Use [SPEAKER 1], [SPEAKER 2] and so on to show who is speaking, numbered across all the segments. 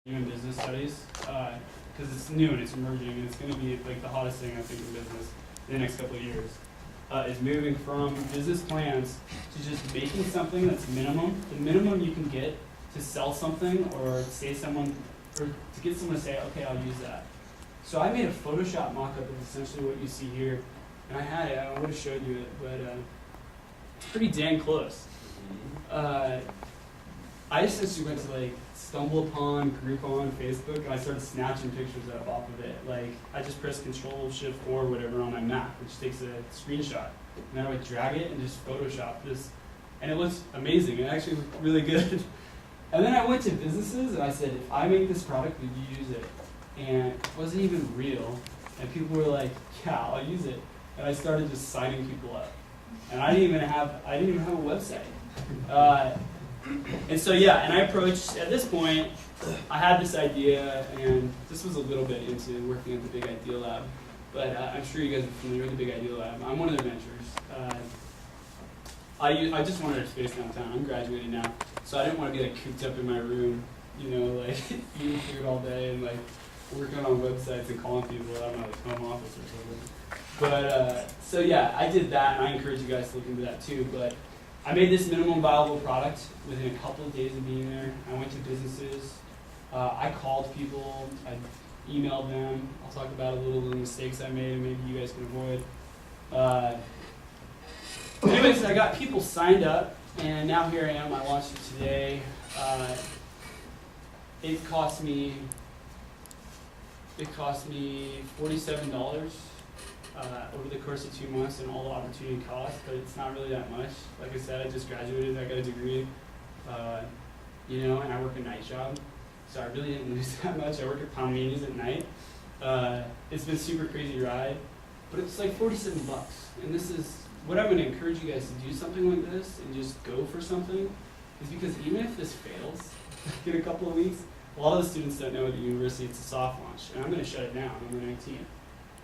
[SPEAKER 1] in business studies because it's new and it's emerging and it's going to be like the hottest thing I think in business in the next couple of years. Is moving from business plans to just making something that's minimum, the minimum you can get to sell something or say someone, or to get someone to say, okay, I'll use that. So I made a Photoshop mock-up of essentially what you see here, and I had it, I would have showed you it, but pretty dang close. I essentially went to like stumble upon Groupon, Facebook, and I started snatching pictures up off of it. Like I just pressed Control-Shift-4 or whatever on my Mac, which takes a screenshot, and then I would drag it and just Photoshop this, and it looks amazing. It actually looked really good. And then I went to businesses and I said, if I make this product, would you use it? And it wasn't even real, and people were like, yeah, I'll use it. And I started just signing people up, and I didn't even have a website. And so yeah, and I approached, at this point, I had this idea, and this was a little bit into working at the Big Idea Lab, but I'm sure you guys are familiar with the Big Idea Lab. I'm one of their mentors. I just wanted a space downtown. I'm graduating now, so I didn't want to be like cooped up in my room, you know, like eating food all day and like working on websites and calling people out of my home office or something. But so yeah, I did that, and I encourage you guys to look into that too. But I made this minimum viable product within a couple of days of being there. I went to businesses. I called people. I emailed them. I'll talk about a little of the mistakes I made and maybe you guys can avoid. Anyways, I got people signed up, and now here I am. I launched it today. It cost me $47 over the course of 2 months and all the opportunity cost, but it's not really that much. Like I said, I just graduated, I got a degree, you know, and I work a night job, so I really didn't lose that much. I work at Palmini's at night. It's been a super crazy ride, but it's like $47, and this is what I'm going to encourage you guys to do something like this and just go for something, is because even if this fails in a couple of weeks, a lot of the students don't know at the university it's a soft launch, and I'm going to shut it down on the 19th.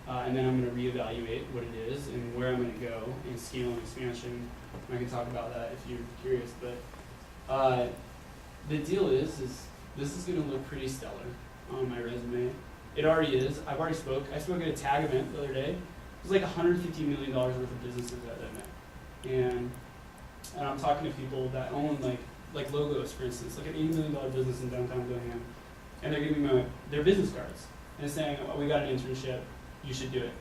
[SPEAKER 1] And then I'm going to reevaluate what it is and where I'm going to go in scale and expansion. And I can talk about that if you're curious. But the deal is this is going to look pretty stellar on my resume. It already is. I spoke at a tag event the other day. It was like $150 million worth of businesses at that event. And I'm talking to people that own like logos, for instance, like an $80 million business in downtown Birmingham. And they're giving me their business cards. And saying, oh, we got an internship. You should do it.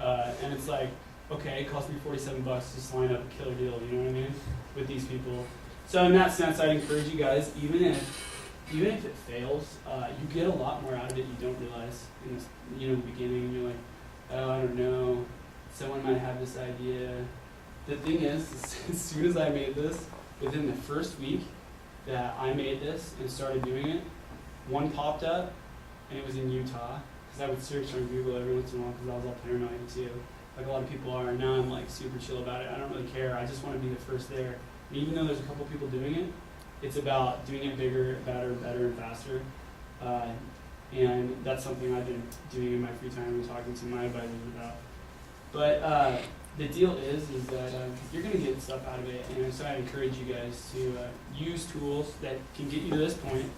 [SPEAKER 1] And it's like, okay, it cost me $47 to sign up a killer deal, you know what I mean, with these people. So in that sense, I'd encourage you guys, even if it fails, you get a lot more out of it you don't realize in this, you know, the beginning. And you're like, oh, I don't know, someone might have this idea. The thing is, as soon as I made this, within the first week that I made this and started doing it, one popped up, and it was in Utah. Because I would search on Google every once in a while because I was all paranoid too, like a lot of people are. And now I'm like super chill about it. I don't really care. I just want to be the first there. And even though there's a couple people doing it, it's about doing it bigger, better, and faster. And that's something I've been doing in my free time and talking to my advisors about. But the deal is that you're going to get stuff out of it. And so I encourage you guys to use tools that can get you to this point.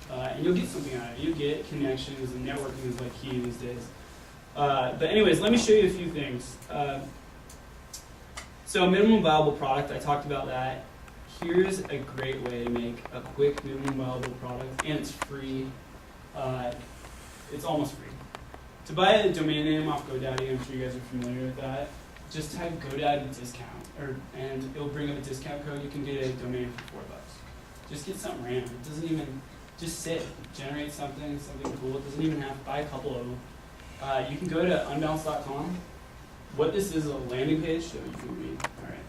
[SPEAKER 1] And you'll get something out of it. You'll get connections, and networking is like key these days. But anyways, let me show you a few things. So minimum viable product, I talked about that. Here's a great way to make a quick minimum viable product, and it's free. It's almost free. To buy a domain name off GoDaddy, I'm sure you guys are familiar with that. Just type GoDaddy discount, and it'll bring up a discount code. You can get a domain for $4. Just get something random. It doesn't even. Just generate something cool. It doesn't even have to buy a couple of them. You can go to unbounce.com. What this is a landing page, so you can read. All right,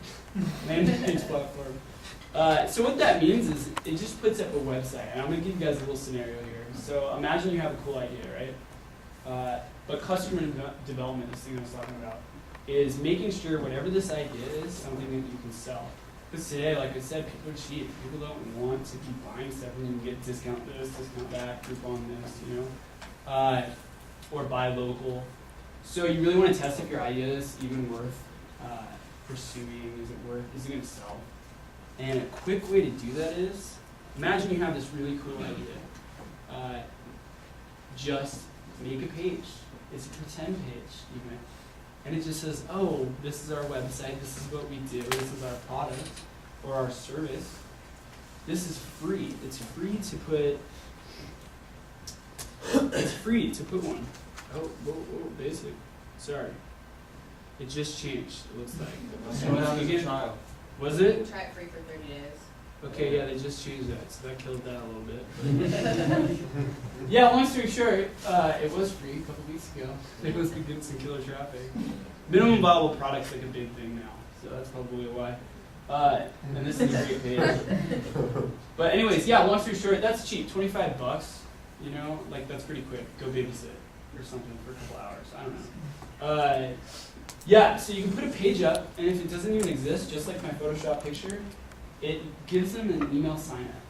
[SPEAKER 1] landing page platform. So what that means is it just puts up a website, and I'm going to give you guys a little scenario here. So imagine you have a cool idea, right? But customer development, this thing I was talking about, is making sure whatever this idea is something that you can sell. Because today, like I said, people are cheap. People don't want to be buying stuff and you get discount this, discount that, coupon this, you know, or buy local. So you really want to test if your idea is even worth pursuing. Is it going to sell? And a quick way to do that is, imagine you have this really cool idea. just make a page. It's a pretend page, even. And it just says, oh, this is our website, this is what we do, this is our product, or our service. This is free. It's free to put, one. Oh, whoa, basic. Sorry. It just changed, it looks like.
[SPEAKER 2] So what happened to the trial?
[SPEAKER 1] Was
[SPEAKER 3] You
[SPEAKER 1] it?
[SPEAKER 3] can try it free for 30 days.
[SPEAKER 1] Okay, yeah, they just changed that, so that killed that a little bit. Yeah, long story short, it was free a couple weeks ago. They must be getting some killer traffic. Minimum viable product's like a big thing now, so that's probably why. And this is a great page. But anyways, yeah, long story short, that's cheap, $25. You know, like that's pretty quick. Go babysit or something for a couple hours. I don't know. Yeah, so you can put a page up, and if it doesn't even exist, just like my Photoshop picture, it gives them an email sign up.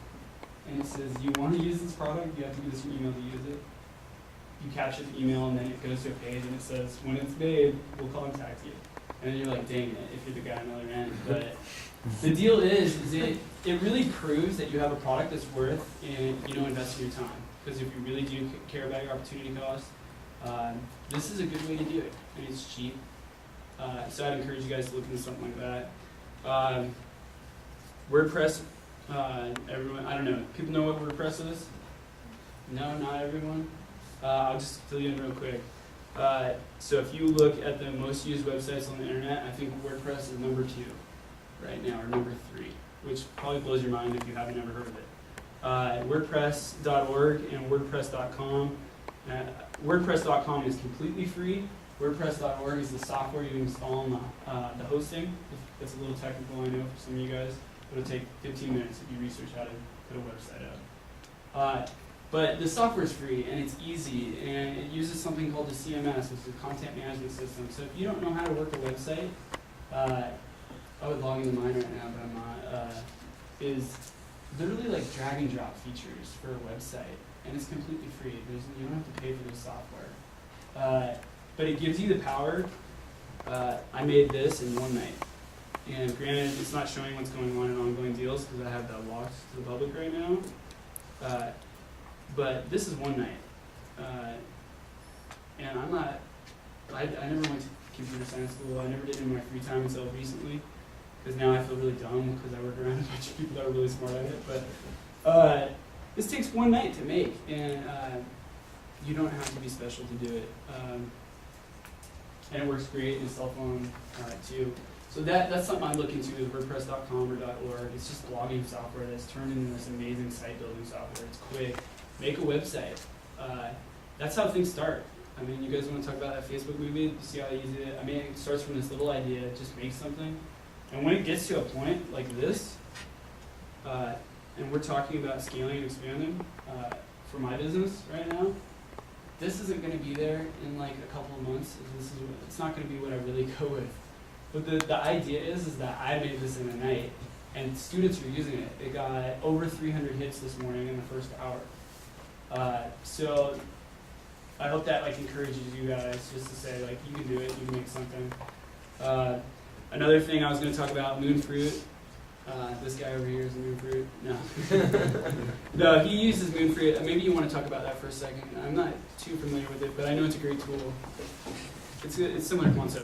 [SPEAKER 1] And it says, you want to use this product, you have to give us your email to use it. You capture the email, and then it goes to a page, and it says, when it's made, we'll contact you. And then you're like, dang it, if you're the guy on the other end. But the deal is it really proves that you have a product that's worth investing your time. Because if you really do care about your opportunity cost, this is a good way to do it. And it's cheap. So I'd encourage you guys to look into something like that. WordPress, everyone, I don't know. People know what WordPress is? No, not everyone. I'll just fill you in real quick. So if you look at the most used websites on the internet, I think WordPress is number 2 right now, or number 3, which probably blows your mind if you haven't ever heard of it. WordPress.org and WordPress.com. WordPress.com is completely free. WordPress.org is the software you install on the hosting. It's a little technical, I know, for some of you guys. It'll take 15 minutes if you research how to put a website up. But the software is free, and it's easy, and it uses something called the CMS, which is a content management system. So if you don't know how to work a website, I would log into mine right now, but I'm not, is literally like drag and drop features for a website, and it's completely free. You don't have to pay for this software. But it gives you the power. I made this in one night. And granted, it's not showing what's going on in ongoing deals because I have that locked to the public right now. But this is one night. And I never went to computer science school. I never did it in my free time until recently. Because now I feel really dumb because I work around a bunch of people that are really smart at it. But this takes one night to make. And you don't have to be special to do it. And it works great in a cell phone too. So that's something I look into is WordPress.com or .org. It's just blogging software that's turned into this amazing site building software. It's quick. Make a website. That's how things start. I mean, you guys want to talk about that Facebook movie? You see how easy it is? I mean, it starts from this little idea, just make something. And when it gets to a point like this, and we're talking about scaling and expanding for my business right now, this isn't going to be there in like a couple of months. It's not going to be what I really go with. But the idea is that I made this in a night, and students are using it. It got over 300 hits this morning in the first hour. So I hope that like encourages you guys just to say like you can do it, you can make something. Another thing I was going to talk about, Moonfruit. This guy over here is a Moonfruit. No. No, he uses Moonfruit. Maybe you want to talk about that for a second. I'm not too familiar with it, but I know it's a great tool. It's a similar concept.